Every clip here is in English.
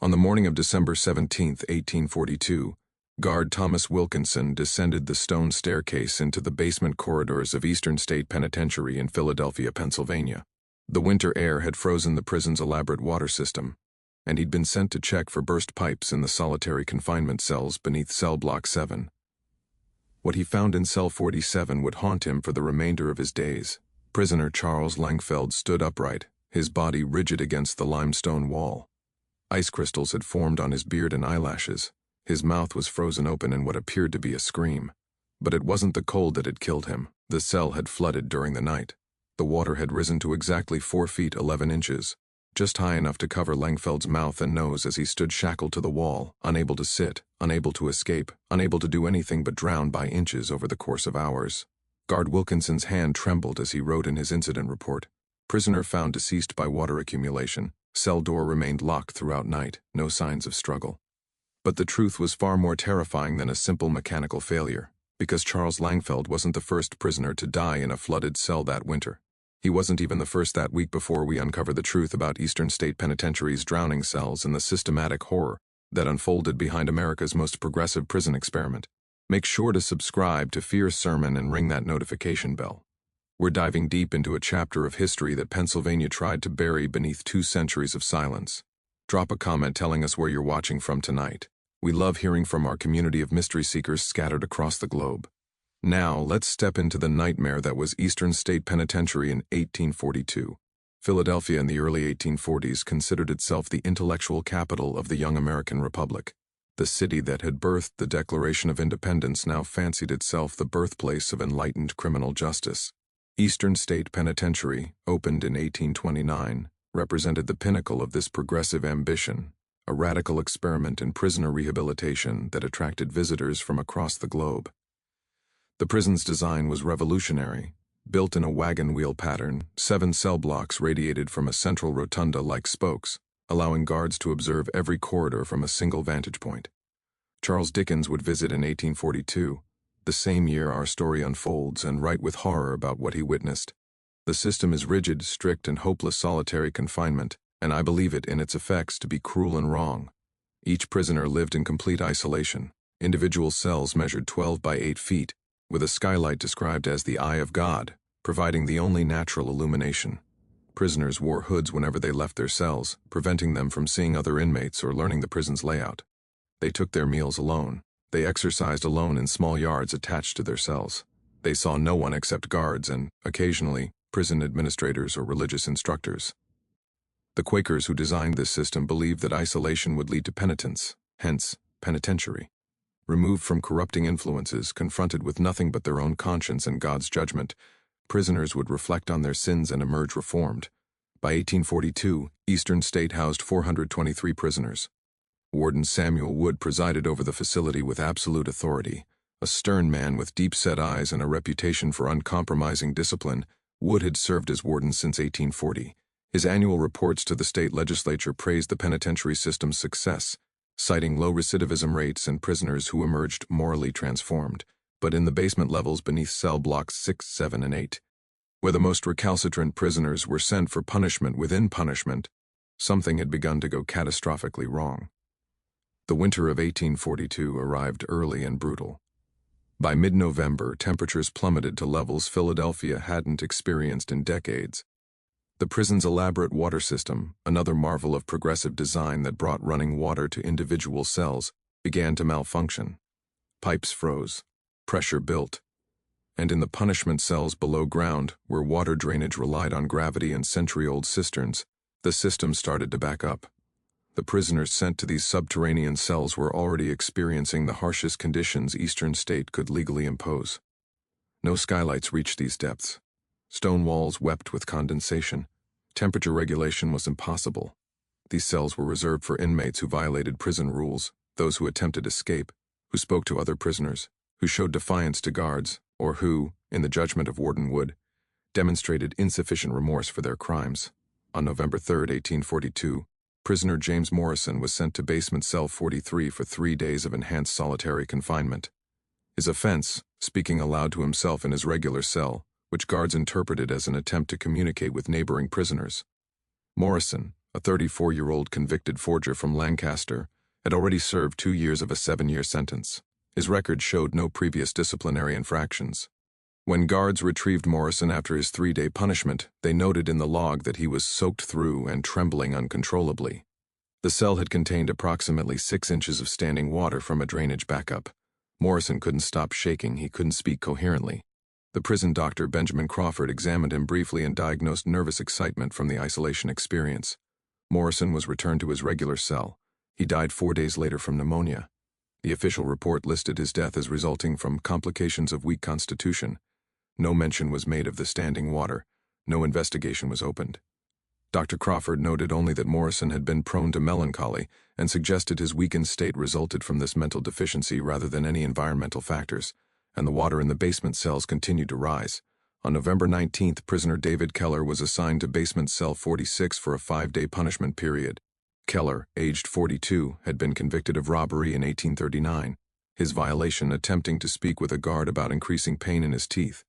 On the morning of December 17, 1842, guard Thomas Wilkinson descended the stone staircase into the basement corridors of Eastern State Penitentiary in Philadelphia, Pennsylvania. The winter air had frozen the prison's elaborate water system, and he'd been sent to check for burst pipes in the solitary confinement cells beneath cell block 7. What he found in cell 47 would haunt him for the remainder of his days. Prisoner Charles Langfeld stood upright, his body rigid against the limestone wall. Ice crystals had formed on his beard and eyelashes. His mouth was frozen open in what appeared to be a scream. But it wasn't the cold that had killed him. The cell had flooded during the night. The water had risen to exactly 4 feet 11 inches, just high enough to cover Langfeld's mouth and nose as he stood shackled to the wall, unable to sit, unable to escape, unable to do anything but drown by inches over the course of hours. Guard Wilkinson's hand trembled as he wrote in his incident report. Prisoner found deceased by water accumulation. Cell door remained locked throughout night, no signs of struggle. But the truth was far more terrifying than a simple mechanical failure, because Charles Langfeld wasn't the first prisoner to die in a flooded cell that winter. He wasn't even the first that week before we uncovered the truth about Eastern State Penitentiary's drowning cells and the systematic horror that unfolded behind America's most progressive prison experiment. Make sure to subscribe to Fear Sermon and ring that notification bell. We're diving deep into a chapter of history that Pennsylvania tried to bury beneath 2 centuries of silence. Drop a comment telling us where you're watching from tonight. We love hearing from our community of mystery seekers scattered across the globe. Now, let's step into the nightmare that was Eastern State Penitentiary in 1842. Philadelphia in the early 1840s considered itself the intellectual capital of the young American Republic. The city that had birthed the Declaration of Independence now fancied itself the birthplace of enlightened criminal justice. Eastern State Penitentiary, opened in 1829, represented the pinnacle of this progressive ambition, a radical experiment in prisoner rehabilitation that attracted visitors from across the globe. The prison's design was revolutionary. Built in a wagon wheel pattern, 7 cell blocks radiated from a central rotunda like spokes, allowing guards to observe every corridor from a single vantage point. Charles Dickens would visit in 1842, the same year our story unfolds, and write with horror about what he witnessed. The system is rigid, strict, and hopeless solitary confinement, and I believe it in its effects to be cruel and wrong. Each prisoner lived in complete isolation. Individual cells measured 12 by 8 feet, with a skylight described as the Eye of God, providing the only natural illumination. Prisoners wore hoods whenever they left their cells, preventing them from seeing other inmates or learning the prison's layout. They took their meals alone. They exercised alone in small yards attached to their cells. They saw no one except guards and, occasionally, prison administrators or religious instructors. The Quakers who designed this system believed that isolation would lead to penitence, hence, penitentiary. Removed from corrupting influences, confronted with nothing but their own conscience and God's judgment, prisoners would reflect on their sins and emerge reformed. By 1842, Eastern State housed 423 prisoners. Warden Samuel Wood presided over the facility with absolute authority. A stern man with deep-set eyes and a reputation for uncompromising discipline, Wood had served as warden since 1840. His annual reports to the state legislature praised the penitentiary system's success, citing low recidivism rates and prisoners who emerged morally transformed. But in the basement levels beneath cell blocks 6, 7, and 8, where the most recalcitrant prisoners were sent for punishment within punishment, something had begun to go catastrophically wrong. The winter of 1842 arrived early and brutal. By mid-November, temperatures plummeted to levels Philadelphia hadn't experienced in decades. The prison's elaborate water system, another marvel of progressive design that brought running water to individual cells, began to malfunction. Pipes froze, pressure built, and in the punishment cells below ground, where water drainage relied on gravity and century-old cisterns, the system started to back up. The prisoners sent to these subterranean cells were already experiencing the harshest conditions Eastern State could legally impose. No skylights reached these depths. Stone walls wept with condensation. Temperature regulation was impossible. These cells were reserved for inmates who violated prison rules, those who attempted escape, who spoke to other prisoners, who showed defiance to guards, or who, in the judgment of Warden Wood, demonstrated insufficient remorse for their crimes. On November 3, 1842, prisoner James Morrison was sent to basement cell 43 for 3 days of enhanced solitary confinement. His offense, speaking aloud to himself in his regular cell, which guards interpreted as an attempt to communicate with neighboring prisoners. Morrison, a 34-year-old convicted forger from Lancaster, had already served 2 years of a 7-year sentence. His record showed no previous disciplinary infractions. When guards retrieved Morrison after his 3-day punishment, they noted in the log that he was soaked through and trembling uncontrollably. The cell had contained approximately 6 inches of standing water from a drainage backup. Morrison couldn't stop shaking, he couldn't speak coherently. The prison doctor, Benjamin Crawford, examined him briefly and diagnosed nervous excitement from the isolation experience. Morrison was returned to his regular cell. He died 4 days later from pneumonia. The official report listed his death as resulting from complications of weak constitution. No mention was made of the standing water. No investigation was opened. Dr. Crawford noted only that Morrison had been prone to melancholy and suggested his weakened state resulted from this mental deficiency rather than any environmental factors, and the water in the basement cells continued to rise. On November 19th, prisoner David Keller was assigned to basement cell 46 for a 5-day punishment period. Keller, aged 42, had been convicted of robbery in 1839, his violation attempting to speak with a guard about increasing pain in his teeth.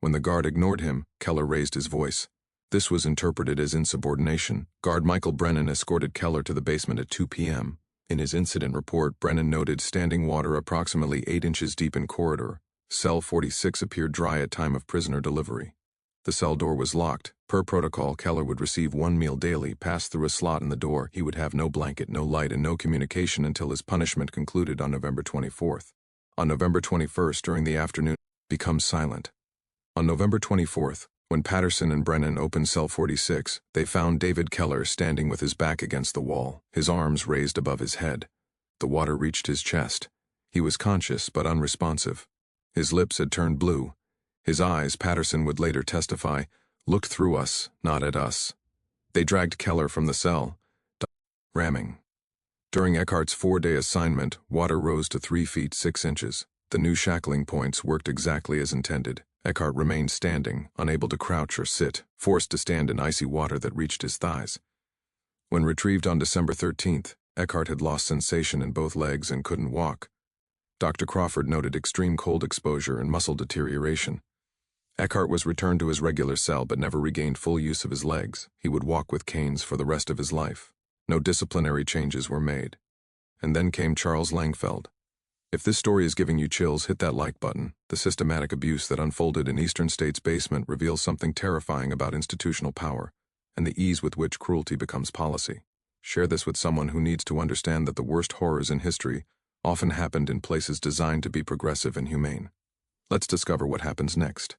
When the guard ignored him, Keller raised his voice. This was interpreted as insubordination. Guard Michael Brennan escorted Keller to the basement at 2 p.m. In his incident report, Brennan noted standing water approximately 8 inches deep in corridor. Cell 46 appeared dry at time of prisoner delivery. The cell door was locked. Per protocol, Keller would receive 1 meal daily, pass through a slot in the door. He would have no blanket, no light, and no communication until his punishment concluded on November 24th. On November 21st, during the afternoon, becomes silent. On November 24th, when Patterson and Brennan opened cell 46, they found David Keller standing with his back against the wall, his arms raised above his head. The water reached his chest. He was conscious but unresponsive. His lips had turned blue. His eyes, Patterson would later testify, looked through us, not at us. They dragged Keller from the cell, ramming. During Eckhart's 4-day assignment, water rose to 3 feet 6 inches. The new shackling points worked exactly as intended. Eckhart remained standing, unable to crouch or sit, forced to stand in icy water that reached his thighs. When retrieved on December 13th, Eckhart had lost sensation in both legs and couldn't walk. Dr. Crawford noted extreme cold exposure and muscle deterioration. Eckhart was returned to his regular cell but never regained full use of his legs. He would walk with canes for the rest of his life. No disciplinary changes were made. And then came Charles Langfeld. If this story is giving you chills, hit that like button. The systematic abuse that unfolded in Eastern State's basement reveals something terrifying about institutional power and the ease with which cruelty becomes policy. Share this with someone who needs to understand that the worst horrors in history often happened in places designed to be progressive and humane. Let's discover what happens next.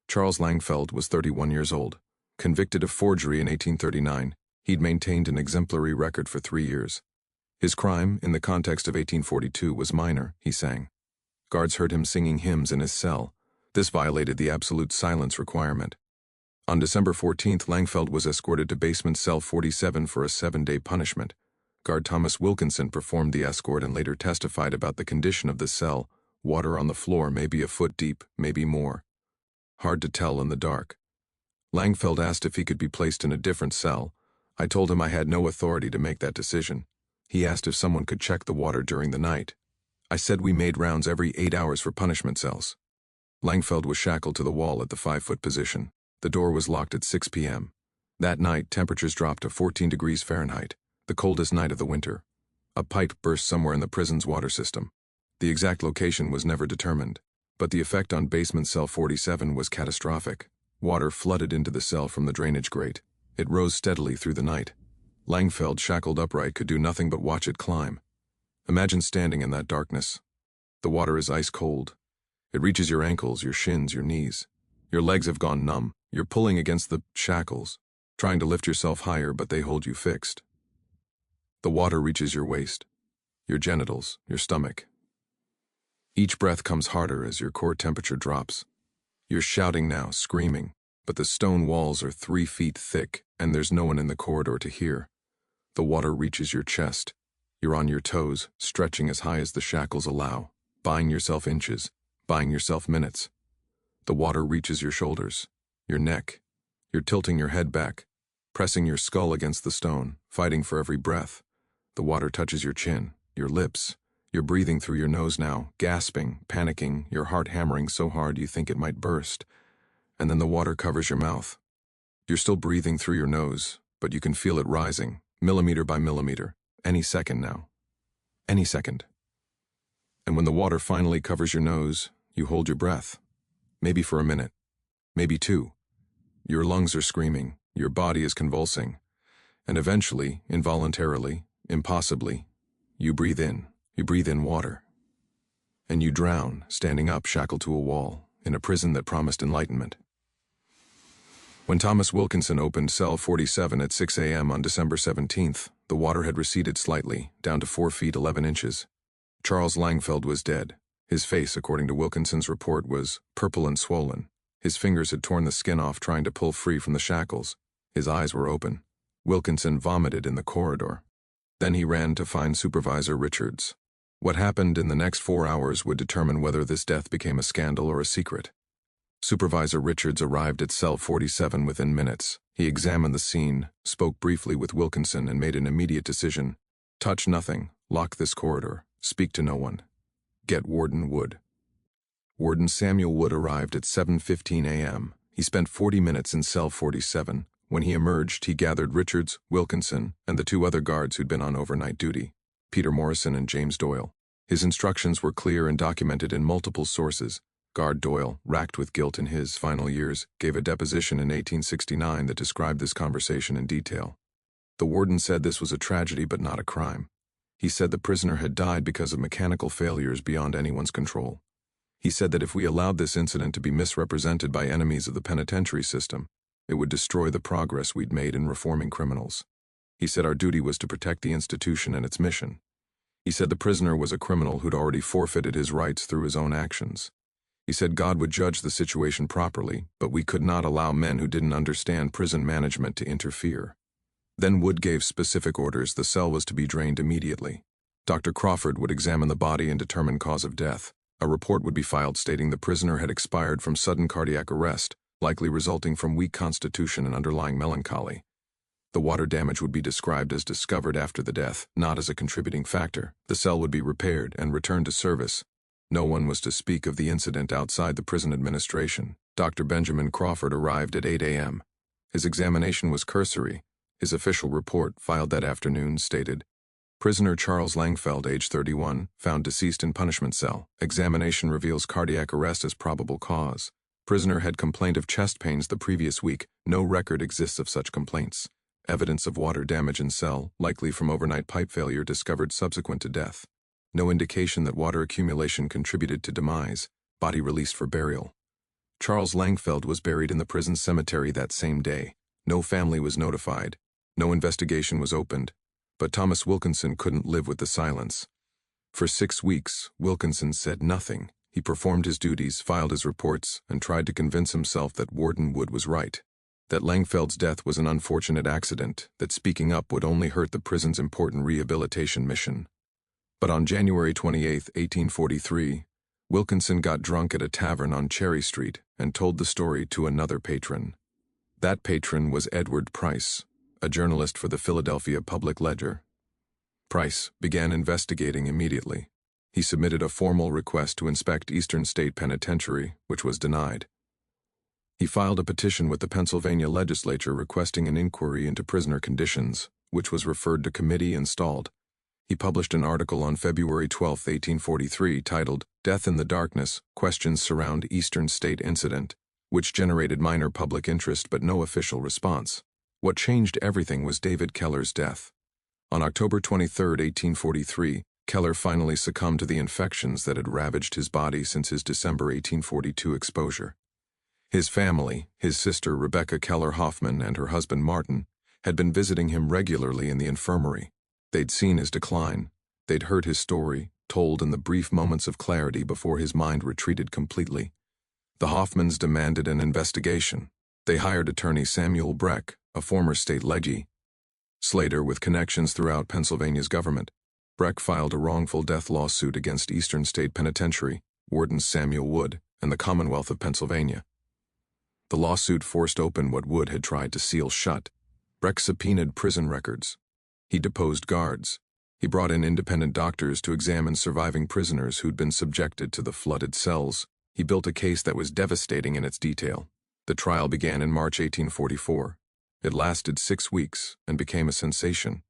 Charles Langfeld was 31 years old. Convicted of forgery in 1839, he'd maintained an exemplary record for 3 years. His crime, in the context of 1842, was minor, he sang. Guards heard him singing hymns in his cell. This violated the absolute silence requirement. On December 14th, Langfeld was escorted to basement cell 47 for a 7-day punishment. Guard Thomas Wilkinson performed the escort and later testified about the condition of the cell. Water on the floor, maybe a foot deep, maybe more. Hard to tell in the dark. Langfeld asked if he could be placed in a different cell. I told him I had no authority to make that decision. He asked if someone could check the water during the night. I said we made rounds every 8 hours for punishment cells. Langfeld was shackled to the wall at the 5-foot position. The door was locked at 6 p.m. That night, temperatures dropped to 14 degrees Fahrenheit, the coldest night of the winter. A pipe burst somewhere in the prison's water system. The exact location was never determined, but the effect on basement cell 47 was catastrophic. Water flooded into the cell from the drainage grate. It rose steadily through the night. Langfeld, shackled upright, could do nothing but watch it climb. Imagine standing in that darkness. The water is ice cold. It reaches your ankles, your shins, your knees. Your legs have gone numb. You're pulling against the shackles, trying to lift yourself higher, but they hold you fixed. The water reaches your waist, your genitals, your stomach. Each breath comes harder as your core temperature drops. You're shouting now, screaming, but the stone walls are 3 feet thick, and there's no one in the corridor to hear. The water reaches your chest. You're on your toes, stretching as high as the shackles allow, buying yourself inches, buying yourself minutes. The water reaches your shoulders, your neck. You're tilting your head back, pressing your skull against the stone, fighting for every breath. The water touches your chin, your lips. You're breathing through your nose now, gasping, panicking, your heart hammering so hard you think it might burst. And then the water covers your mouth. You're still breathing through your nose, but you can feel it rising, millimeter by millimeter, any second now. Any second. And when the water finally covers your nose, you hold your breath. Maybe for a minute. Maybe two. Your lungs are screaming, your body is convulsing. And eventually, involuntarily, impossibly, you breathe in. You breathe in water. And you drown, standing up, shackled to a wall, in a prison that promised enlightenment. When Thomas Wilkinson opened cell 47 at 6 a.m. on December 17th, the water had receded slightly, down to 4 feet 11 inches. Charles Langfeld was dead. His face, according to Wilkinson's report, was purple and swollen. His fingers had torn the skin off trying to pull free from the shackles. His eyes were open. Wilkinson vomited in the corridor. Then he ran to find Supervisor Richards. What happened in the next 4 hours would determine whether this death became a scandal or a secret. Supervisor Richards arrived at cell 47 within minutes. He examined the scene, spoke briefly with Wilkinson, and made an immediate decision. Touch nothing, lock this corridor, speak to no one. Get Warden Wood. Warden Samuel Wood arrived at 7:15 a.m. He spent 40 minutes in cell 47. When he emerged, he gathered Richards, Wilkinson, and the 2 other guards who'd been on overnight duty, Peter Morrison and James Doyle. His instructions were clear and documented in multiple sources. Guard Doyle, racked with guilt in his final years, gave a deposition in 1869 that described this conversation in detail. The warden said this was a tragedy but not a crime. He said the prisoner had died because of mechanical failures beyond anyone's control. He said that if we allowed this incident to be misrepresented by enemies of the penitentiary system, it would destroy the progress we'd made in reforming criminals. He said our duty was to protect the institution and its mission. He said the prisoner was a criminal who'd already forfeited his rights through his own actions. He said God would judge the situation properly, but we could not allow men who didn't understand prison management to interfere. Then Wood gave specific orders. The cell was to be drained immediately. Dr. Crawford would examine the body and determine cause of death. A report would be filed stating the prisoner had expired from sudden cardiac arrest, likely resulting from weak constitution and underlying melancholy. The water damage would be described as discovered after the death, not as a contributing factor. The cell would be repaired and returned to service. No one was to speak of the incident outside the prison administration. Dr. Benjamin Crawford arrived at 8 a.m. His examination was cursory. His official report, filed that afternoon, stated, Prisoner Charles Langfeld, age 31, found deceased in punishment cell. Examination reveals cardiac arrest as probable cause. Prisoner had complained of chest pains the previous week. No record exists of such complaints. Evidence of water damage in cell, likely from overnight pipe failure, discovered subsequent to death. No indication that water accumulation contributed to demise. Body released for burial. Charles Langfeld was buried in the prison cemetery that same day. No family was notified. No investigation was opened. But Thomas Wilkinson couldn't live with the silence. For 6 weeks, Wilkinson said nothing. He performed his duties, filed his reports, and tried to convince himself that Warden Wood was right. That Langfeld's death was an unfortunate accident, that speaking up would only hurt the prison's important rehabilitation mission. But on January 28, 1843, Wilkinson got drunk at a tavern on Cherry Street and told the story to another patron. That patron was Edward Price, a journalist for the Philadelphia Public Ledger. Price began investigating immediately. He submitted a formal request to inspect Eastern State Penitentiary, which was denied. He filed a petition with the Pennsylvania legislature requesting an inquiry into prisoner conditions, which was referred to committee and stalled. He published an article on February 12, 1843, titled, Death in the Darkness, Questions Surround Eastern State Incident, which generated minor public interest but no official response. What changed everything was David Keller's death. On October 23, 1843, Keller finally succumbed to the infections that had ravaged his body since his December 1842 exposure. His family, his sister Rebecca Keller Hoffman and her husband Martin, had been visiting him regularly in the infirmary. They'd seen his decline. They'd heard his story, told in the brief moments of clarity before his mind retreated completely. The Hoffmans demanded an investigation. They hired attorney Samuel Breck, a former state legee. Slater, with connections throughout Pennsylvania's government, Breck filed a wrongful death lawsuit against Eastern State Penitentiary, Warden Samuel Wood, and the Commonwealth of Pennsylvania. The lawsuit forced open what Wood had tried to seal shut. Breck subpoenaed prison records. He deposed guards. He brought in independent doctors to examine surviving prisoners who'd been subjected to the flooded cells. He built a case that was devastating in its detail. The trial began in March 1844. It lasted 6 weeks and became a sensation.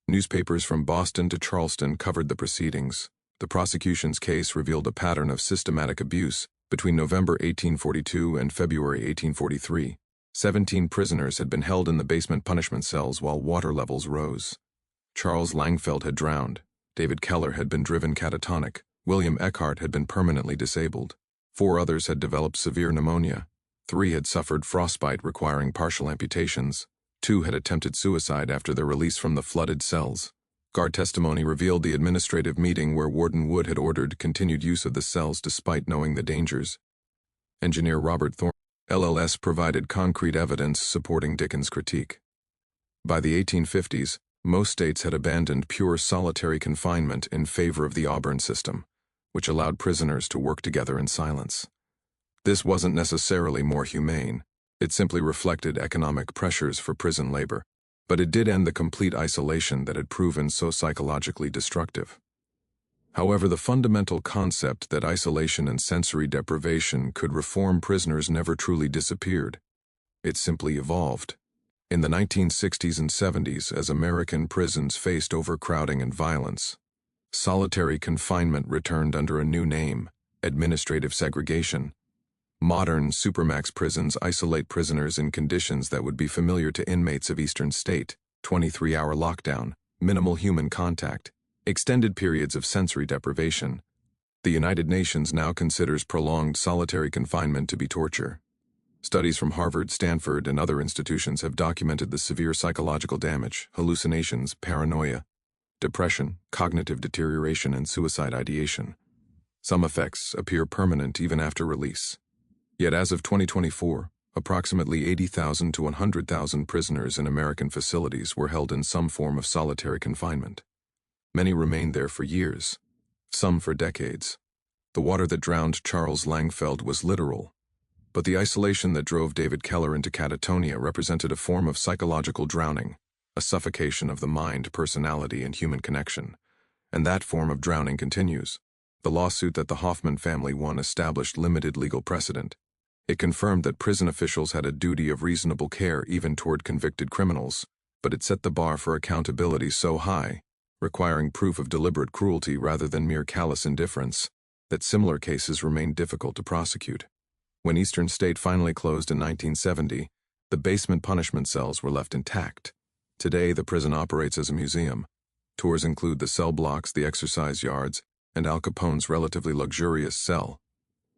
Newspapers from Boston to Charleston covered the proceedings. The prosecution's case revealed a pattern of systematic abuse. Between November 1842 and February 1843, 17 prisoners had been held in the basement punishment cells while water levels rose. Charles Langfeld had drowned. David Keller had been driven catatonic. William Eckhart had been permanently disabled. 4 others had developed severe pneumonia. 3 had suffered frostbite requiring partial amputations. 2 had attempted suicide after their release from the flooded cells. Guard testimony revealed the administrative meeting where Warden Wood had ordered continued use of the cells despite knowing the dangers. Engineer Robert Thorne, LLS, provided concrete evidence supporting Dickens' critique. By the 1850s, most states had abandoned pure solitary confinement in favor of the Auburn system, which allowed prisoners to work together in silence. This wasn't necessarily more humane. It simply reflected economic pressures for prison labor. But it did end the complete isolation that had proven so psychologically destructive. However, the fundamental concept that isolation and sensory deprivation could reform prisoners never truly disappeared. It simply evolved. In the 1960s and 70s, as American prisons faced overcrowding and violence, solitary confinement returned under a new name: administrative segregation. Modern supermax prisons isolate prisoners in conditions that would be familiar to inmates of Eastern State: 23-hour lockdown, minimal human contact, extended periods of sensory deprivation. The United Nations now considers prolonged solitary confinement to be torture. Studies from Harvard, Stanford, and other institutions have documented the severe psychological damage: hallucinations, paranoia, depression, cognitive deterioration, and suicide ideation. Some effects appear permanent even after release. Yet as of 2024, approximately 80,000 to 100,000 prisoners in American facilities were held in some form of solitary confinement. Many remained there for years, some for decades. The water that drowned Charles Langfeld was literal, but the isolation that drove David Keller into catatonia represented a form of psychological drowning, a suffocation of the mind, personality, and human connection. And that form of drowning continues. The lawsuit that the Hoffman family won established limited legal precedent. It confirmed that prison officials had a duty of reasonable care even toward convicted criminals, but it set the bar for accountability so high, requiring proof of deliberate cruelty rather than mere callous indifference, that similar cases remained difficult to prosecute. When Eastern State finally closed in 1970, the basement punishment cells were left intact. Today, the prison operates as a museum. Tours include the cell blocks, the exercise yards, and Al Capone's relatively luxurious cell.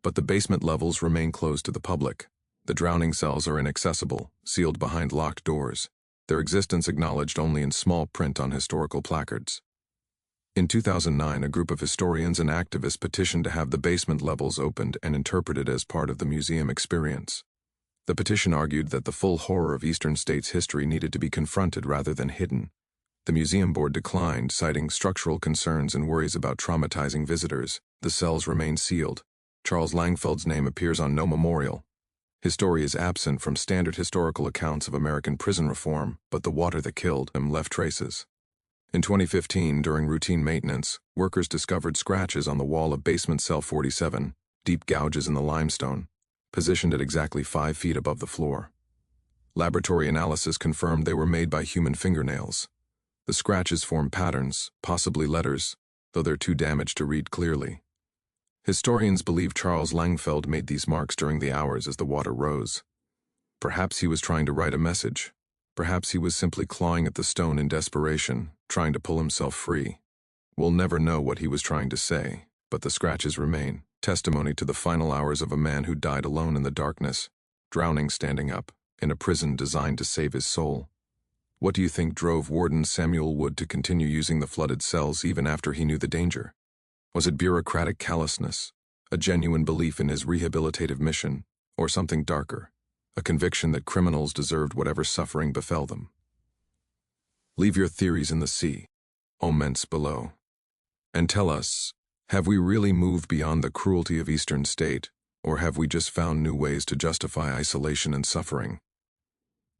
But the basement levels remain closed to the public. The drowning cells are inaccessible, sealed behind locked doors, their existence acknowledged only in small print on historical placards. In 2009, a group of historians and activists petitioned to have the basement levels opened and interpreted as part of the museum experience. The petition argued that the full horror of Eastern State's history needed to be confronted rather than hidden. The museum board declined, citing structural concerns and worries about traumatizing visitors. The cells remain sealed. Charles Langfeld's name appears on no memorial. His story is absent from standard historical accounts of American prison reform, but the water that killed him left traces. In 2015, during routine maintenance, workers discovered scratches on the wall of basement cell 47, deep gouges in the limestone, positioned at exactly 5 feet above the floor. Laboratory analysis confirmed they were made by human fingernails. The scratches form patterns, possibly letters, though they're too damaged to read clearly. Historians believe Charles Langfeld made these marks during the hours as the water rose. Perhaps he was trying to write a message. Perhaps he was simply clawing at the stone in desperation, trying to pull himself free. We'll never know what he was trying to say, but the scratches remain, testimony to the final hours of a man who died alone in the darkness, drowning standing up, in a prison designed to save his soul. What do you think drove Warden Samuel Wood to continue using the flooded cells even after he knew the danger? Was it bureaucratic callousness, a genuine belief in his rehabilitative mission, or something darker, a conviction that criminals deserved whatever suffering befell them? Leave your theories in the sea, comments below. And tell us, have we really moved beyond the cruelty of Eastern State, or have we just found new ways to justify isolation and suffering?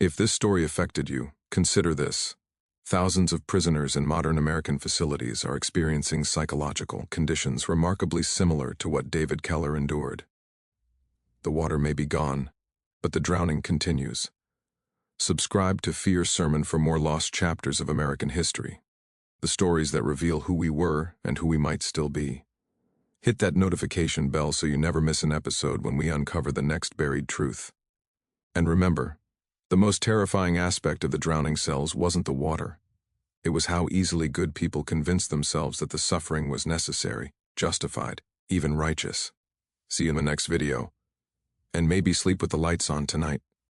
If this story affected you, consider this. Thousands of prisoners in modern American facilities are experiencing psychological conditions remarkably similar to what David Keller endured. The water may be gone, but the drowning continues. Subscribe to Fear Sermon for more lost chapters of American history, the stories that reveal who we were and who we might still be. Hit that notification bell so you never miss an episode when we uncover the next buried truth. And remember, the most terrifying aspect of the drowning cells wasn't the water. It was how easily good people convinced themselves that the suffering was necessary, justified, even righteous. See you in the next video. And maybe sleep with the lights on tonight.